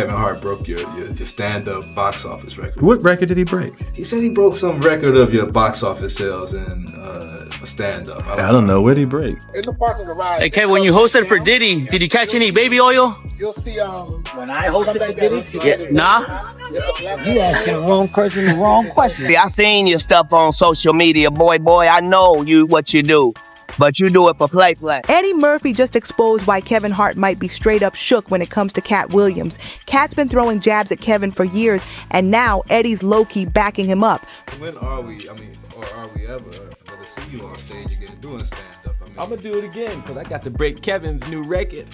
Kevin Hart broke your stand-up box office record. What record did he break? He said he broke some record of your box office sales for stand-up. I don't know. What did he break? In the parking garage. Hey, Kevin, when you hosted for Diddy, did you catch any baby oil? You'll see, when I hosted for Diddy? Yeah, nah? You asking the wrong person the wrong question. See, I seen your stuff on social media, boy. I know what you do. But you do it for play. Eddie Murphy just exposed why Kevin Hart might be straight up shook when it comes to Katt Williams. Katt's been throwing jabs at Kevin for years, and now Eddie's low-key backing him up. When are we, or are we ever going to see you on stage again doing stand-up? I'm going to do it again because I got to break Kevin's new record.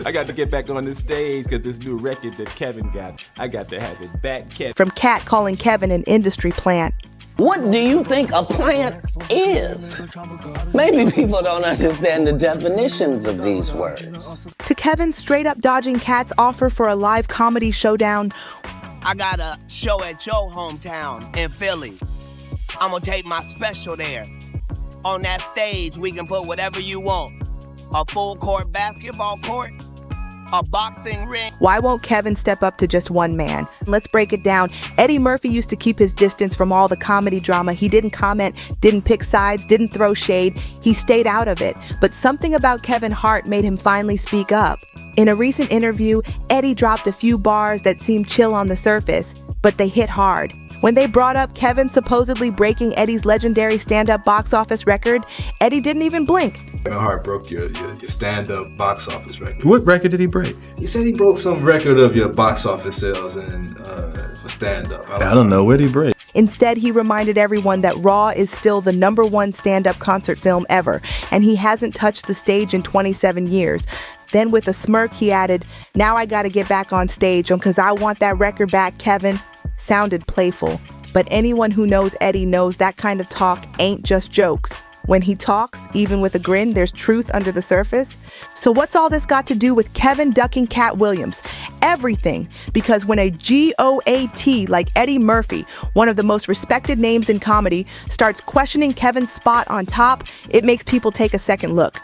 I got to get back on the stage because this new record that Kevin got, I got to have it back, Kevin. From Katt calling Kevin an industry plant. What do you think a plant is? Maybe people don't understand the definitions of these words. To Kevin straight up dodging Katt's offer for a live comedy showdown. I got a show at your hometown in Philly. I'm gonna take my special there. On that stage, we can put whatever you want. A full court basketball court, a boxing ring. Why won't Kevin step up to just one man? Let's break it down. Eddie Murphy used to keep his distance from all the comedy drama. He didn't comment, didn't pick sides, didn't throw shade. He stayed out of it. But something about Kevin Hart made him finally speak up. In a recent interview, Eddie dropped a few bars that seemed chill on the surface, but they hit hard. When they brought up Kevin supposedly breaking Eddie's legendary stand-up box office record, Eddie didn't even blink. Kevin Hart broke your stand-up box office record. What record did he break? He said he broke some record of your box office sales for stand-up. I don't know. What did he break? Instead, he reminded everyone that Raw is still the #1 stand-up concert film ever, and he hasn't touched the stage in 27 years. Then with a smirk, he added, "Now I gotta get back on stage because I want that record back, Kevin." Sounded playful, but anyone who knows Eddie knows that kind of talk ain't just jokes. When he talks, even with a grin, there's truth under the surface. So what's all this got to do with Kevin ducking Katt Williams? Everything, because when a GOAT like Eddie Murphy, one of the most respected names in comedy, starts questioning Kevin's spot on top, it makes people take a second look.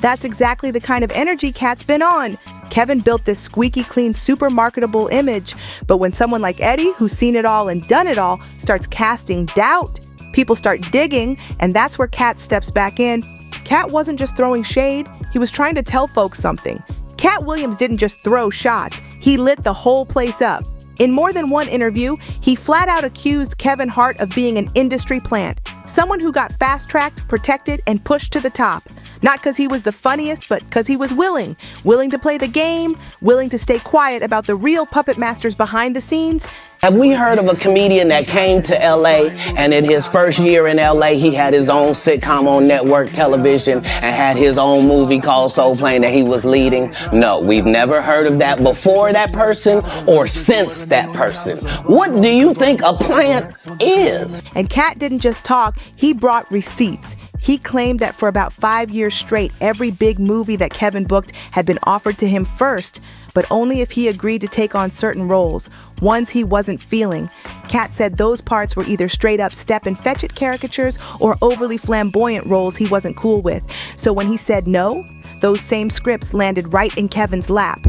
That's exactly the kind of energy Katt's been on. Kevin built this squeaky clean, super marketable image, but when someone like Eddie, who's seen it all and done it all, starts casting doubt, people start digging, and that's where Katt steps back in. Katt wasn't just throwing shade, he was trying to tell folks something. Katt Williams didn't just throw shots, he lit the whole place up. In more than one interview, he flat out accused Kevin Hart of being an industry plant, someone who got fast-tracked, protected, and pushed to the top. Not because he was the funniest, but because he was willing to play the game, willing to stay quiet about the real puppet masters behind the scenes. Have we heard of a comedian that came to LA and in his first year in LA, he had his own sitcom on network television and had his own movie called Soul Plane that he was leading? No, we've never heard of that before that person or since that person. What do you think a plant is? And Katt didn't just talk, he brought receipts. He claimed that for about 5 years straight, every big movie that Kevin booked had been offered to him first, but only if he agreed to take on certain roles, ones he wasn't feeling. Katt said those parts were either straight up step and fetch it caricatures or overly flamboyant roles he wasn't cool with. So when he said no, those same scripts landed right in Kevin's lap.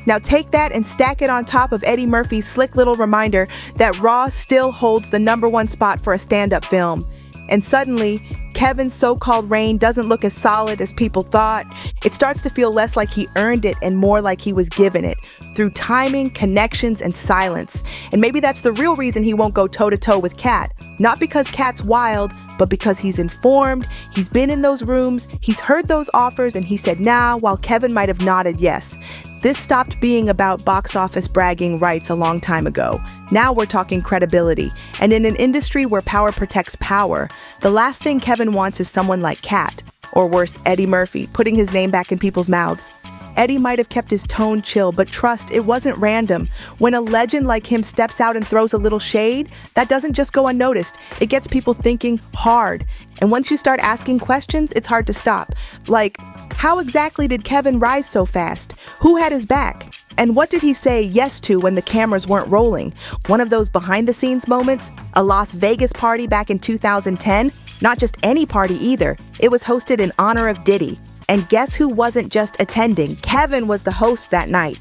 Now take that and stack it on top of Eddie Murphy's slick little reminder that Raw still holds the #1 spot for a stand-up film. And suddenly, Kevin's so-called reign doesn't look as solid as people thought. It starts to feel less like he earned it and more like he was given it, through timing, connections, and silence. And maybe that's the real reason he won't go toe-to-toe with Katt. Not because Katt's wild, but because he's informed, he's been in those rooms, he's heard those offers, and he said nah, while Kevin might have nodded yes. This stopped being about box office bragging rights a long time ago. Now we're talking credibility. And in an industry where power protects power, the last thing Kevin wants is someone like Katt, or worse, Eddie Murphy, putting his name back in people's mouths. Eddie might have kept his tone chill, but trust, it wasn't random. When a legend like him steps out and throws a little shade, that doesn't just go unnoticed. It gets people thinking hard. And once you start asking questions, it's hard to stop. Like, how exactly did Kevin rise so fast? Who had his back? And what did he say yes to when the cameras weren't rolling? One of those behind-the-scenes moments? A Las Vegas party back in 2010? Not just any party either. It was hosted in honor of Diddy. And guess who wasn't just attending? Kevin was the host that night.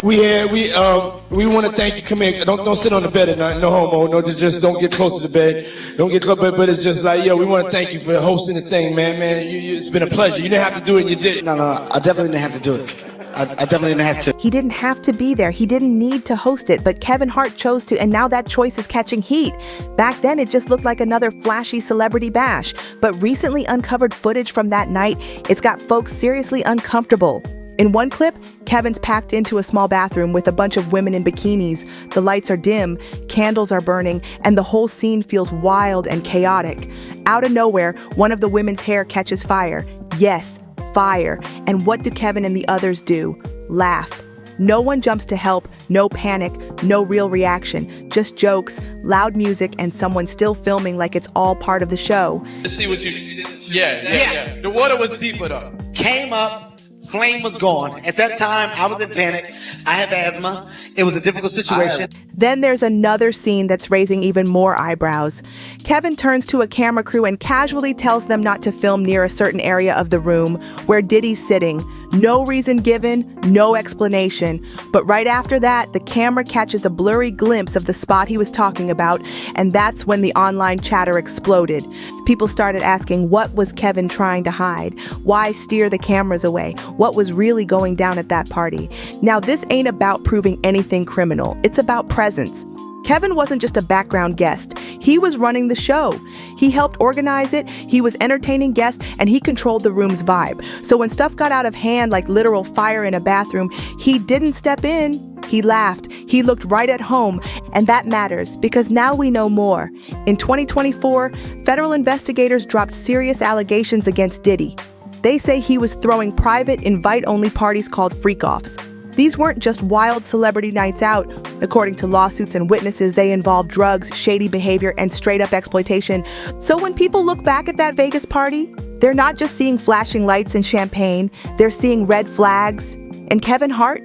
We want to thank you. Come here. Don't sit on the bed at night. No homo. No, just don't get close to the bed. Don't get close. But it's just like, yo, we want to thank you for hosting the thing, man. It's been a pleasure. You didn't have to do it, and you did it. No, I definitely didn't have to do it. I definitely didn't have to. He didn't have to be there. He didn't need to host it, but Kevin Hart chose to, and now that choice is catching heat. Back then, it just looked like another flashy celebrity bash, but recently uncovered footage from that night, it's got folks seriously uncomfortable. In one clip, Kevin's packed into a small bathroom with a bunch of women in bikinis. The lights are dim, candles are burning, and the whole scene feels wild and chaotic. Out of nowhere, one of the women's hair catches fire. Yes, fire. And what do Kevin and the others do? Laugh. No one jumps to help, no panic, no real reaction. Just jokes, loud music, and someone still filming like it's all part of the show. Let's see what you... Yeah. The water was deeper, though. Came up. Flame was gone. At that time, I was in panic. I had asthma. It was a difficult situation. Then there's another scene that's raising even more eyebrows. Kevin turns to a camera crew and casually tells them not to film near a certain area of the room where Diddy's sitting. No reason given, no explanation. But right after that, the camera catches a blurry glimpse of the spot he was talking about, and that's when the online chatter exploded. People started asking, what was Kevin trying to hide? Why steer the cameras away? What was really going down at that party? Now, this ain't about proving anything criminal. It's about presence. Kevin wasn't just a background guest. He was running the show. He helped organize it, he was entertaining guests, and he controlled the room's vibe. So when stuff got out of hand, like literal fire in a bathroom, he didn't step in. He laughed. He looked right at home. And that matters because now we know more. In 2024, federal investigators dropped serious allegations against Diddy. They say he was throwing private, invite-only parties called freak-offs. These weren't just wild celebrity nights out. According to lawsuits and witnesses, they involved drugs, shady behavior, and straight-up exploitation. So when people look back at that Vegas party, they're not just seeing flashing lights and champagne, they're seeing red flags. And Kevin Hart?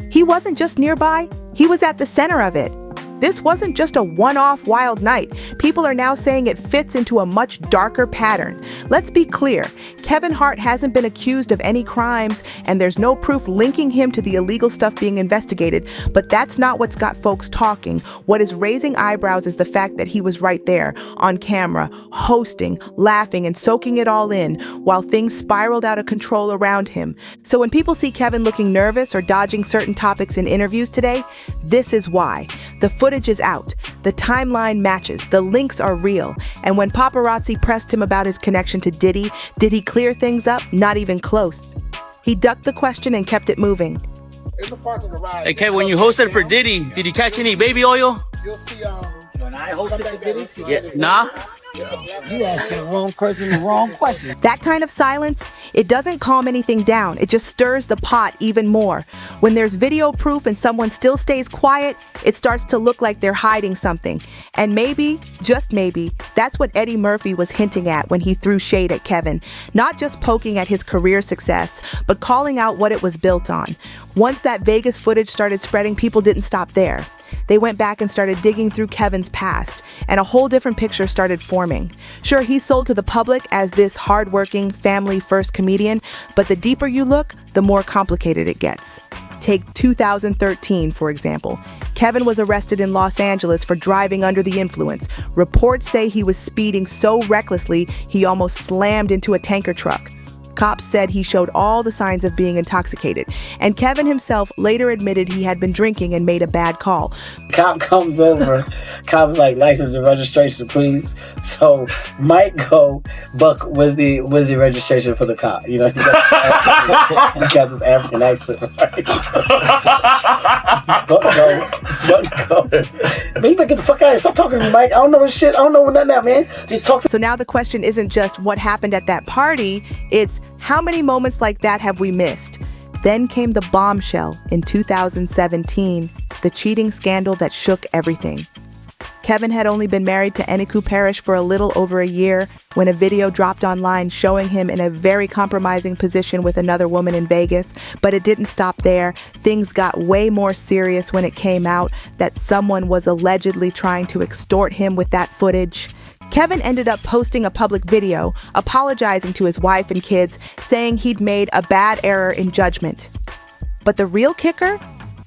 He wasn't just nearby, he was at the center of it. This wasn't just a one-off wild night. People are now saying it fits into a much darker pattern. Let's be clear, Kevin Hart hasn't been accused of any crimes, and there's no proof linking him to the illegal stuff being investigated, but that's not what's got folks talking. What is raising eyebrows is the fact that he was right there, on camera, hosting, laughing, and soaking it all in, while things spiraled out of control around him. So when people see Kevin looking nervous or dodging certain topics in interviews today, this is why. The footage is out, the timeline matches, the links are real, and when paparazzi pressed him about his connection to Diddy, did he clear things up? Not even close. He ducked the question and kept it moving. Hey, Kevin, when you hosted for Diddy, did you catch any baby oil? You'll see, when I hosted for Diddy, Yeah, nah? you asking the wrong person the wrong question. That kind of silence, it doesn't calm anything down. It just stirs the pot even more. When there's video proof and someone still stays quiet, it starts to look like they're hiding something. And maybe, just maybe, that's what Eddie Murphy was hinting at when he threw shade at Kevin. Not just poking at his career success, but calling out what it was built on. Once that Vegas footage started spreading, people didn't stop there. They went back and started digging through Kevin's past, and a whole different picture started forming. Sure, he's sold to the public as this hardworking, family-first comedian, but the deeper you look, the more complicated it gets. Take 2013, for example. Kevin was arrested in Los Angeles for driving under the influence. Reports say he was speeding so recklessly, he almost slammed into a tanker truck. Cops said he showed all the signs of being intoxicated, and Kevin himself later admitted he had been drinking and made a bad call. Cop comes over, cop's like, license and registration, please. So Mike go, Buck, where's the registration for the cop? You know, he's got this African accent, right? Buck go. Man, you better get the fuck out of here. Stop talking to me, Mike. I don't know what shit. I don't know what nothing out, man. Just talk to. So now the question isn't just what happened at that party, it's how many moments like that have we missed? Then came the bombshell in 2017, the cheating scandal that shook everything. Kevin had only been married to Eniku Parrish for a little over a year when a video dropped online showing him in a very compromising position with another woman in Vegas. But it didn't stop there. Things got way more serious when it came out that someone was allegedly trying to extort him with that footage. Kevin ended up posting a public video, apologizing to his wife and kids, saying he'd made a bad error in judgment. But the real kicker?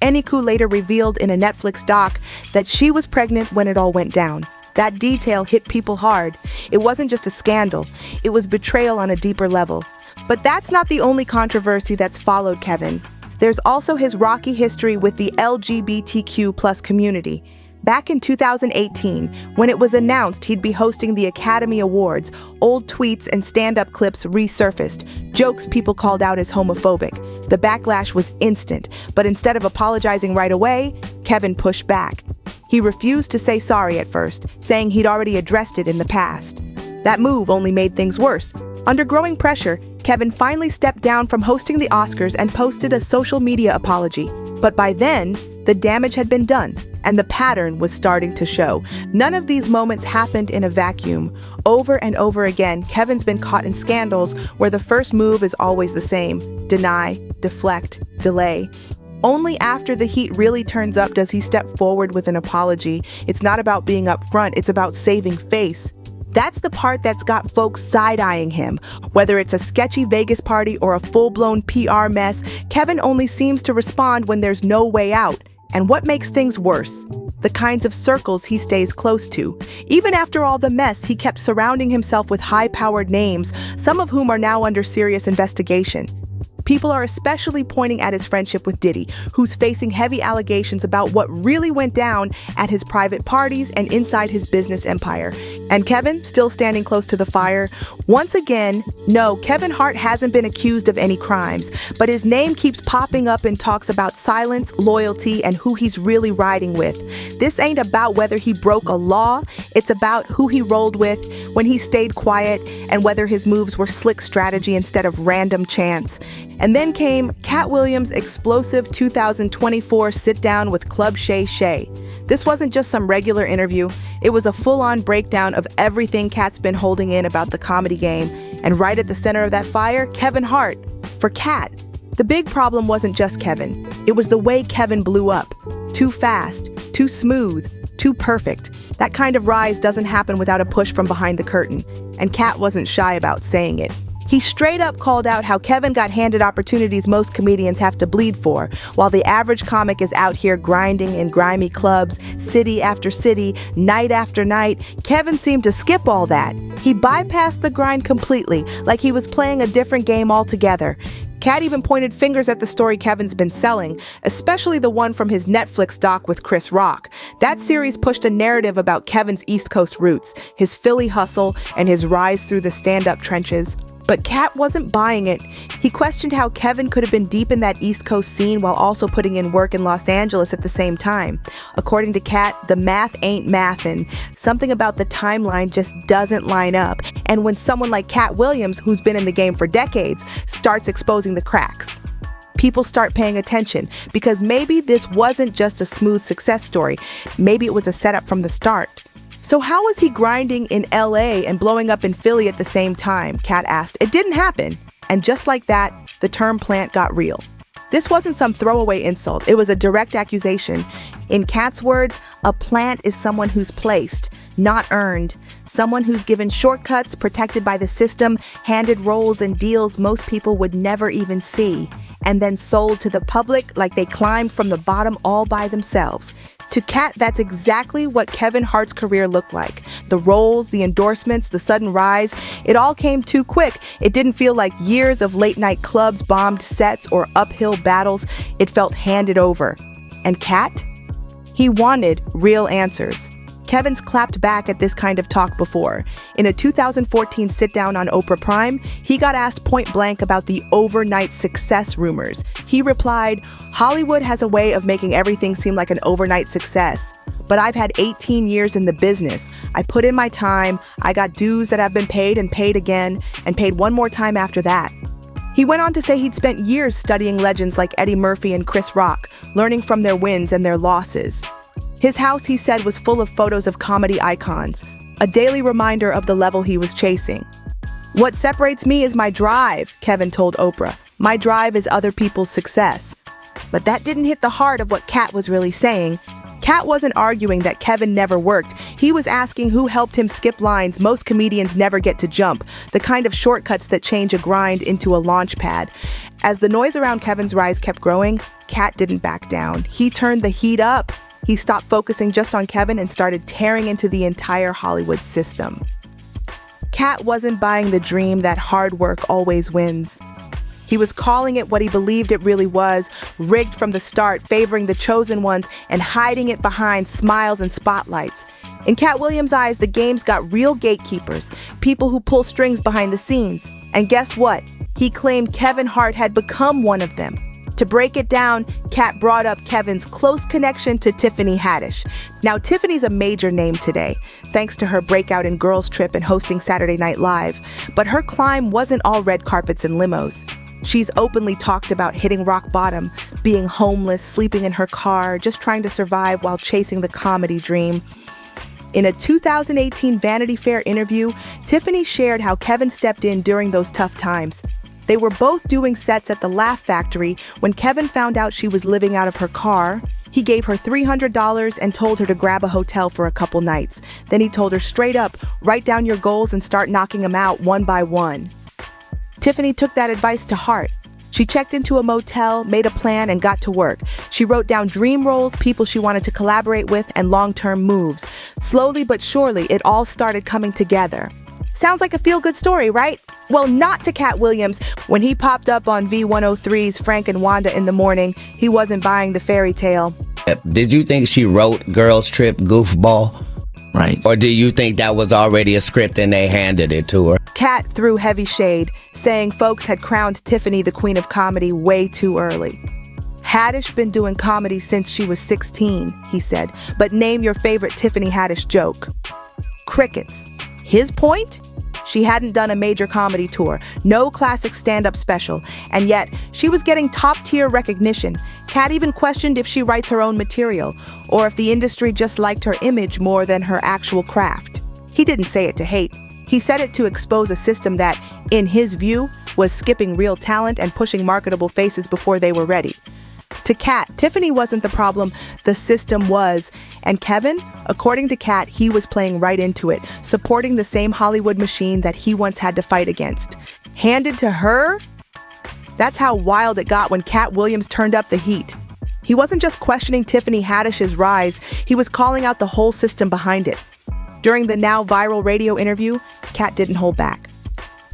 Eniku later revealed in a Netflix doc that she was pregnant when it all went down. That detail hit people hard. It wasn't just a scandal, it was betrayal on a deeper level. But that's not the only controversy that's followed Kevin. There's also his rocky history with the LGBTQ+ community. Back in 2018, when it was announced he'd be hosting the Academy Awards, old tweets and stand-up clips resurfaced, jokes people called out as homophobic. The backlash was instant, but instead of apologizing right away, Kevin pushed back. He refused to say sorry at first, saying he'd already addressed it in the past. That move only made things worse. Under growing pressure, Kevin finally stepped down from hosting the Oscars and posted a social media apology. But by then, the damage had been done, and the pattern was starting to show. None of these moments happened in a vacuum. Over and over again, Kevin's been caught in scandals where the first move is always the same: deny, deflect, delay. Only after the heat really turns up does he step forward with an apology. It's not about being upfront, it's about saving face. That's the part that's got folks side-eyeing him. Whether it's a sketchy Vegas party or a full-blown PR mess, Kevin only seems to respond when there's no way out. And what makes things worse? The kinds of circles he stays close to. Even after all the mess, he kept surrounding himself with high-powered names, some of whom are now under serious investigation. People are especially pointing at his friendship with Diddy, who's facing heavy allegations about what really went down at his private parties and inside his business empire. And Kevin, still standing close to the fire. Once again, no, Kevin Hart hasn't been accused of any crimes, but his name keeps popping up in talks about silence, loyalty, and who he's really riding with. This ain't about whether he broke a law, it's about who he rolled with, when he stayed quiet, and whether his moves were slick strategy instead of random chance. And then came Katt Williams' explosive 2024 sit-down with Club Shay Shay. This wasn't just some regular interview, it was a full-on breakdown of everything Katt's been holding in about the comedy game. And right at the center of that fire, Kevin Hart. For Katt, the big problem wasn't just Kevin, it was the way Kevin blew up. Too fast, too smooth, too perfect. That kind of rise doesn't happen without a push from behind the curtain, and Katt wasn't shy about saying it. He straight up called out how Kevin got handed opportunities most comedians have to bleed for, while the average comic is out here grinding in grimy clubs, city after city, night after night. Kevin seemed to skip all that. He bypassed the grind completely, like he was playing a different game altogether. Katt even pointed fingers at the story Kevin's been selling, especially the one from his Netflix doc with Chris Rock. That series pushed a narrative about Kevin's East Coast roots, his Philly hustle, and his rise through the stand-up trenches. But Katt wasn't buying it. He questioned how Kevin could have been deep in that East Coast scene while also putting in work in Los Angeles at the same time. According to Katt, the math ain't mathin'. Something about the timeline just doesn't line up. And when someone like Katt Williams, who's been in the game for decades, starts exposing the cracks, people start paying attention, because maybe this wasn't just a smooth success story. Maybe it was a setup from the start. So how was he grinding in LA and blowing up in Philly at the same time? Katt asked. It didn't happen. And just like that, the term plant got real. This wasn't some throwaway insult. It was a direct accusation. In Katt's words, a plant is someone who's placed, not earned. Someone who's given shortcuts, protected by the system, handed roles and deals most people would never even see, and then sold to the public like they climbed from the bottom all by themselves. To Katt, that's exactly what Kevin Hart's career looked like. The roles, the endorsements, the sudden rise, it all came too quick. It didn't feel like years of late-night clubs, bombed sets, or uphill battles. It felt handed over. And Katt? He wanted real answers. Kevin's clapped back at this kind of talk before. In a 2014 sit-down on Oprah Prime, he got asked point blank about the overnight success rumors. He replied, "Hollywood has a way of making everything seem like an overnight success. But I've had 18 years in the business. I put in my time, I got dues that have been paid and paid again, and paid one more time after that." He went on to say he'd spent years studying legends like Eddie Murphy and Chris Rock, learning from their wins and their losses. His house, he said, was full of photos of comedy icons, a daily reminder of the level he was chasing. "What separates me is my drive," Kevin told Oprah. "My drive is other people's success." But that didn't hit the heart of what Katt was really saying. Katt wasn't arguing that Kevin never worked. He was asking who helped him skip lines most comedians never get to jump, the kind of shortcuts that change a grind into a launch pad. As the noise around Kevin's rise kept growing, Katt didn't back down. He turned the heat up. He stopped focusing just on Kevin and started tearing into the entire Hollywood system. Katt wasn't buying the dream that hard work always wins. He was calling it what he believed it really was, rigged from the start, favoring the chosen ones and hiding it behind smiles and spotlights. In Katt Williams' eyes, the game's got real gatekeepers, people who pull strings behind the scenes. And guess what? He claimed Kevin Hart had become one of them. To break it down, Katt brought up Kevin's close connection to Tiffany Haddish. Now, Tiffany's a major name today, thanks to her breakout in Girls Trip and hosting Saturday Night Live. But her climb wasn't all red carpets and limos. She's openly talked about hitting rock bottom, being homeless, sleeping in her car, just trying to survive while chasing the comedy dream. In a 2018 Vanity Fair interview, Tiffany shared how Kevin stepped in during those tough times. They were both doing sets at the Laugh Factory when Kevin found out she was living out of her car. He gave her $300 and told her to grab a hotel for a couple nights. Then he told her straight up, write down your goals and start knocking them out one by one. Tiffany took that advice to heart. She checked into a motel, made a plan, and got to work. She wrote down dream roles, people she wanted to collaborate with, and long-term moves. Slowly but surely, it all started coming together. Sounds like a feel-good story, right? Well, not to Katt Williams. When he popped up on V103's Frank and Wanda in the morning, he wasn't buying the fairy tale. Did you think she wrote Girls Trip Goofball? Right. Or do you think that was already a script and they handed it to her? Katt threw heavy shade, saying folks had crowned Tiffany the queen of comedy way too early. Haddish been doing comedy since she was 16, he said, but name your favorite Tiffany Haddish joke. Crickets. His point? She hadn't done a major comedy tour, no classic stand-up special, and yet she was getting top-tier recognition. Katt even questioned if she writes her own material, or if the industry just liked her image more than her actual craft. He didn't say it to hate. He said it to expose a system that, in his view, was skipping real talent and pushing marketable faces before they were ready. To Katt, Tiffany wasn't the problem, the system was. And Kevin, according to Katt, he was playing right into it, supporting the same Hollywood machine that he once had to fight against. Handed to her? That's how wild it got when Katt Williams turned up the heat. He wasn't just questioning Tiffany Haddish's rise, he was calling out the whole system behind it. During the now viral radio interview, Katt didn't hold back.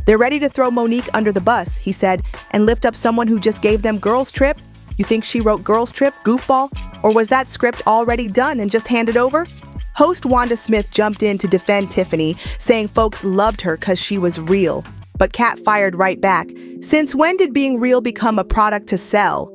They're ready to throw Monique under the bus, he said, and lift up someone who just gave them Girls Trip. You think she wrote Girls Trip, Goofball? Or was that script already done and just handed over? Host Wanda Smith jumped in to defend Tiffany, saying folks loved her because she was real. But Katt fired right back. Since when did being real become a product to sell?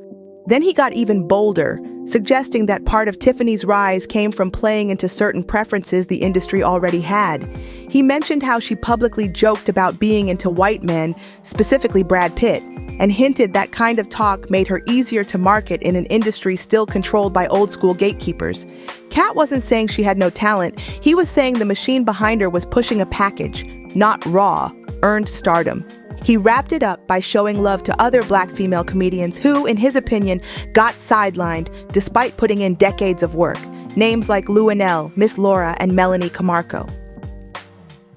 Then he got even bolder, suggesting that part of Tiffany's rise came from playing into certain preferences the industry already had. He mentioned how she publicly joked about being into white men, specifically Brad Pitt, and hinted that kind of talk made her easier to market in an industry still controlled by old-school gatekeepers. Katt wasn't saying she had no talent. He was saying the machine behind her was pushing a package, not raw, earned stardom. He wrapped it up by showing love to other black female comedians who, in his opinion, got sidelined despite putting in decades of work. Names like Luanell, Miss Laura, and Melanie Camarco.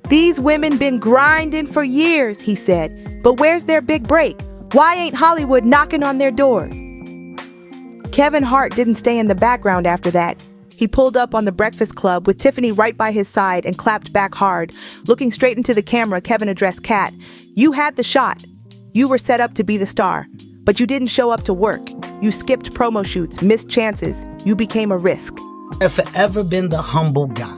These women been grinding for years, he said, but where's their big break? Why ain't Hollywood knocking on their doors? Kevin Hart didn't stay in the background after that. He pulled up on the Breakfast Club with Tiffany right by his side and clapped back hard. Looking straight into the camera, Kevin addressed Katt. You had the shot. You were set up to be the star, but you didn't show up to work. You skipped promo shoots, missed chances. You became a risk. I've forever been the humble guy.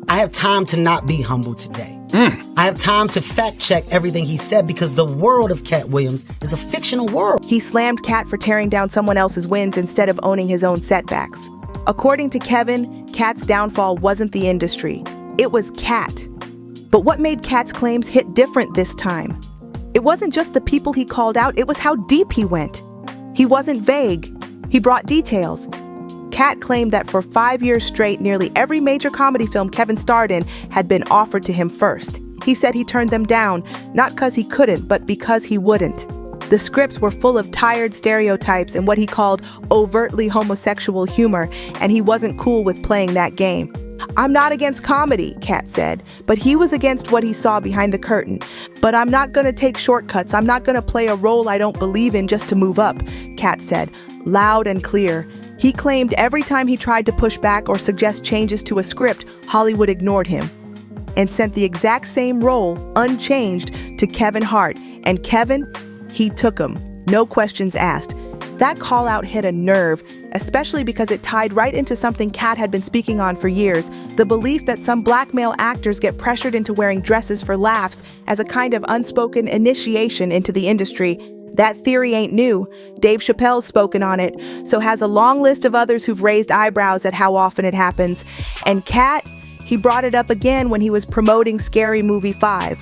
I have time to not be humble today. I have time to fact check everything he said because the world of Katt Williams is a fictional world. He slammed Katt for tearing down someone else's wins instead of owning his own setbacks. According to Kevin, Katt's downfall wasn't the industry. It was Katt. But what made Katt's claims hit different this time? It wasn't just the people he called out, it was how deep he went. He wasn't vague. He brought details. Katt claimed that for 5 years straight, nearly every major comedy film Kevin starred in had been offered to him first. He said he turned them down, not because he couldn't, but because he wouldn't. The scripts were full of tired stereotypes and what he called overtly homosexual humor, and he wasn't cool with playing that game. "I'm not against comedy," Katt said, but he was against what he saw behind the curtain. "But I'm not gonna take shortcuts. I'm not gonna play a role I don't believe in just to move up," Katt said, loud and clear. He claimed every time he tried to push back or suggest changes to a script, Hollywood ignored him and sent the exact same role, unchanged, to Kevin Hart. And Kevin, he took him, no questions asked. That call out hit a nerve, especially because it tied right into something Katt had been speaking on for years, the belief that some black male actors get pressured into wearing dresses for laughs as a kind of unspoken initiation into the industry. That theory ain't new. Dave Chappelle's spoken on it, so has a long list of others who've raised eyebrows at how often it happens. And Katt, he brought it up again when he was promoting Scary Movie 5.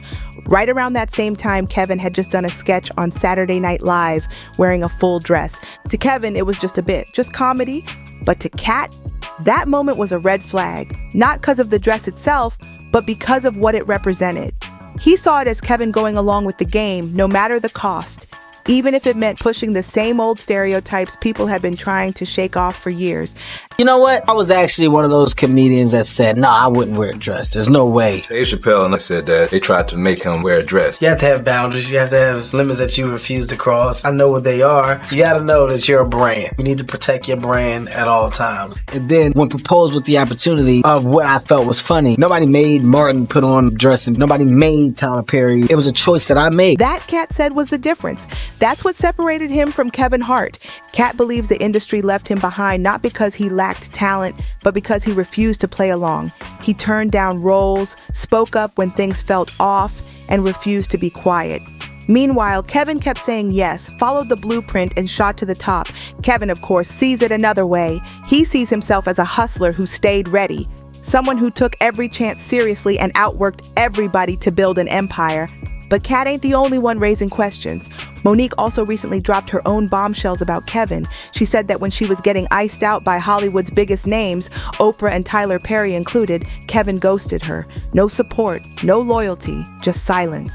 Right around that same time, Kevin had just done a sketch on Saturday Night Live wearing a full dress. To Kevin, it was just a bit, just comedy. But to Katt, that moment was a red flag, not because of the dress itself, but because of what it represented. He saw it as Kevin going along with the game, no matter the cost, even if it meant pushing the same old stereotypes people had been trying to shake off for years. You know what? I was actually one of those comedians that said, no, I wouldn't wear a dress. There's no way. Dave Chappelle and I said that they tried to make him wear a dress. You have to have boundaries. You have to have limits that you refuse to cross. I know what they are. You got to know that you're a brand. You need to protect your brand at all times. And then when proposed with the opportunity of what I felt was funny, nobody made Martin put on a dress and nobody made Tyler Perry. It was a choice that I made. That, Katt said, was the difference. That's what separated him from Kevin Hart. Katt believes the industry left him behind not because he lacked talent, but because he refused to play along. He turned down roles, spoke up when things felt off, and refused to be quiet. Meanwhile, Kevin kept saying yes, followed the blueprint, and shot to the top. Kevin, of course, sees it another way. He sees himself as a hustler who stayed ready, someone who took every chance seriously and outworked everybody to build an empire. But Katt ain't the only one raising questions. Monique also recently dropped her own bombshells about Kevin. She said that when she was getting iced out by Hollywood's biggest names, Oprah and Tyler Perry included, Kevin ghosted her. No support, no loyalty, just silence.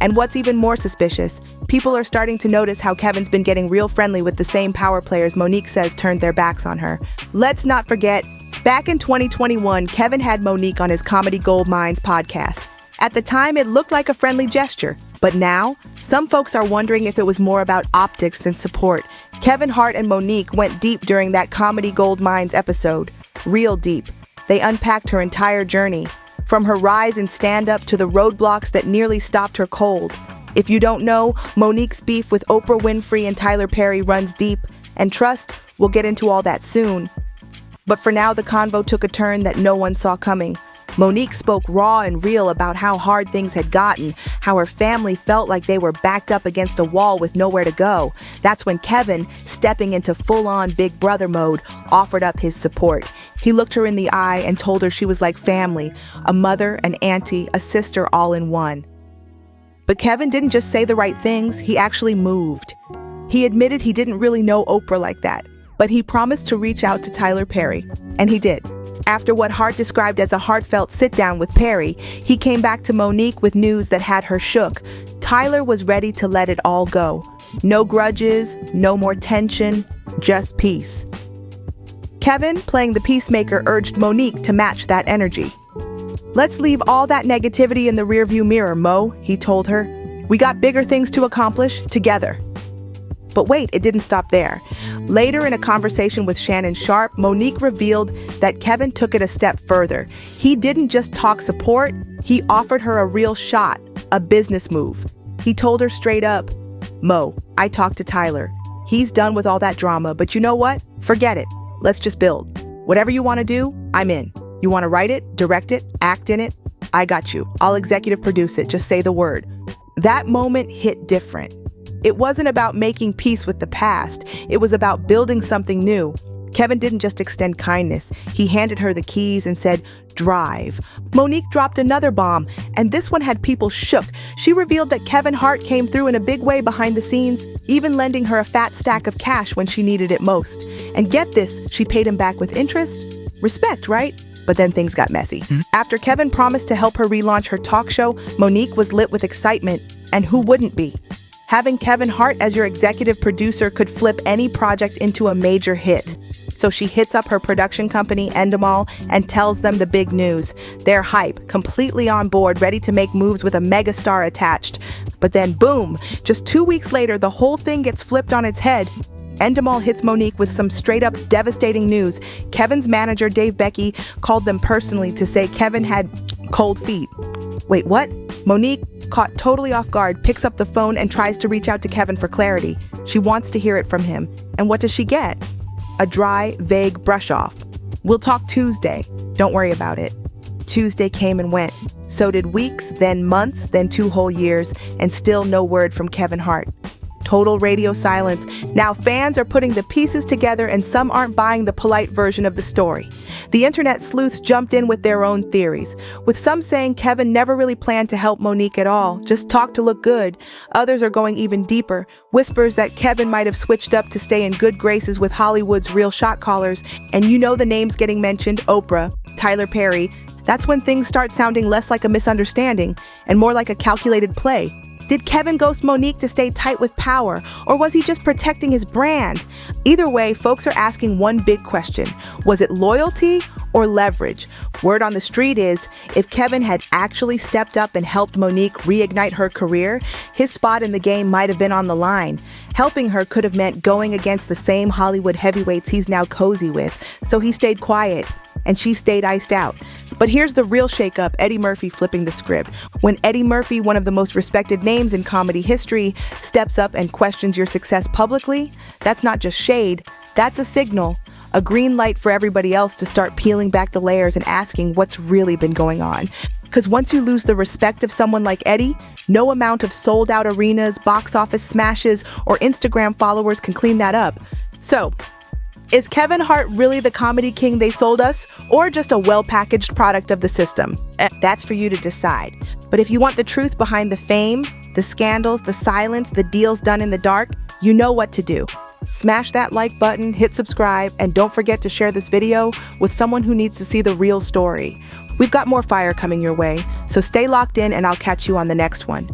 And what's even more suspicious, people are starting to notice how Kevin's been getting real friendly with the same power players Monique says turned their backs on her. Let's not forget, back in 2021, Kevin had Monique on his Comedy Gold Mines podcast. At the time, it looked like a friendly gesture, but now, some folks are wondering if it was more about optics than support. Kevin Hart and Monique went deep during that Comedy Gold Mines episode, real deep. They unpacked her entire journey, from her rise in stand-up to the roadblocks that nearly stopped her cold. If you don't know, Monique's beef with Oprah Winfrey and Tyler Perry runs deep, and trust, we'll get into all that soon. But for now, the convo took a turn that no one saw coming. Monique spoke raw and real about how hard things had gotten, how her family felt like they were backed up against a wall with nowhere to go. That's when Kevin, stepping into full-on Big Brother mode, offered up his support. He looked her in the eye and told her she was like family, a mother, an auntie, a sister all in one. But Kevin didn't just say the right things, he actually moved. He admitted he didn't really know Oprah like that, but he promised to reach out to Tyler Perry, and he did. After what Hart described as a heartfelt sit-down with Perry, he came back to Monique with news that had her shook. Tyler was ready to let it all go. No grudges, no more tension, just peace. Kevin, playing the peacemaker, urged Monique to match that energy. "Let's leave all that negativity in the rearview mirror, Mo," he told her. "We got bigger things to accomplish together." But wait, it didn't stop there. Later in a conversation with Shannon Sharp, Monique revealed that Kevin took it a step further. He didn't just talk support, he offered her a real shot, a business move. He told her straight up, "Mo, I talked to Tyler. He's done with all that drama, but you know what? Forget it. Let's just build. Whatever you want to do, I'm in. You want to write it, direct it, act in it? I got you. I'll executive produce it. Just say the word." That moment hit different. It wasn't about making peace with the past. It was about building something new. Kevin didn't just extend kindness. He handed her the keys and said, "Drive." Monique dropped another bomb, and this one had people shook. She revealed that Kevin Hart came through in a big way behind the scenes, even lending her a fat stack of cash when she needed it most. And get this, she paid him back with interest. Respect, right? But then things got messy. After Kevin promised to help her relaunch her talk show, Monique was lit with excitement. And who wouldn't be? Having Kevin Hart as your executive producer could flip any project into a major hit. So she hits up her production company, Endemol, and tells them the big news. They're hype, completely on board, ready to make moves with a megastar attached. But then boom, just 2 weeks later, the whole thing gets flipped on its head. Endemol hits Monique with some straight up devastating news. Kevin's manager, Dave Becky, called them personally to say Kevin had cold feet. Wait, what? Monique, caught totally off guard, picks up the phone and tries to reach out to Kevin for clarity. She wants to hear it from him. And what does she get? A dry, vague brush off. We'll talk Tuesday. Don't worry about it. Tuesday came and went. So did weeks, then months, then 2 whole years, and still no word from Kevin Hart. Total radio silence. Now fans are putting the pieces together and some aren't buying the polite version of the story. The internet sleuths jumped in with their own theories, with some saying Kevin never really planned to help Monique at all, just talk to look good. Others are going even deeper. Whispers that Kevin might have switched up to stay in good graces with Hollywood's real shot callers. And you know the names getting mentioned: Oprah, Tyler Perry. That's when things start sounding less like a misunderstanding and more like a calculated play. Did Kevin ghost Monique to stay tight with power, or was he just protecting his brand? Either way, folks are asking one big question. Was it loyalty or leverage? Word on the street is, if Kevin had actually stepped up and helped Monique reignite her career, his spot in the game might have been on the line. Helping her could have meant going against the same Hollywood heavyweights he's now cozy with, so he stayed quiet, and she stayed iced out. But here's the real shakeup: Eddie Murphy flipping the script. When Eddie Murphy, one of the most respected names in comedy history, steps up and questions your success publicly, that's not just shade, that's a signal. A green light for everybody else to start peeling back the layers and asking what's really been going on. Because once you lose the respect of someone like Eddie, no amount of sold out arenas, box office smashes, or Instagram followers can clean that up. So, is Kevin Hart really the comedy king they sold us, or just a well-packaged product of the system? That's for you to decide. But if you want the truth behind the fame, the scandals, the silence, the deals done in the dark, you know what to do. Smash that like button, hit subscribe, and don't forget to share this video with someone who needs to see the real story. We've got more fire coming your way, so stay locked in and I'll catch you on the next one.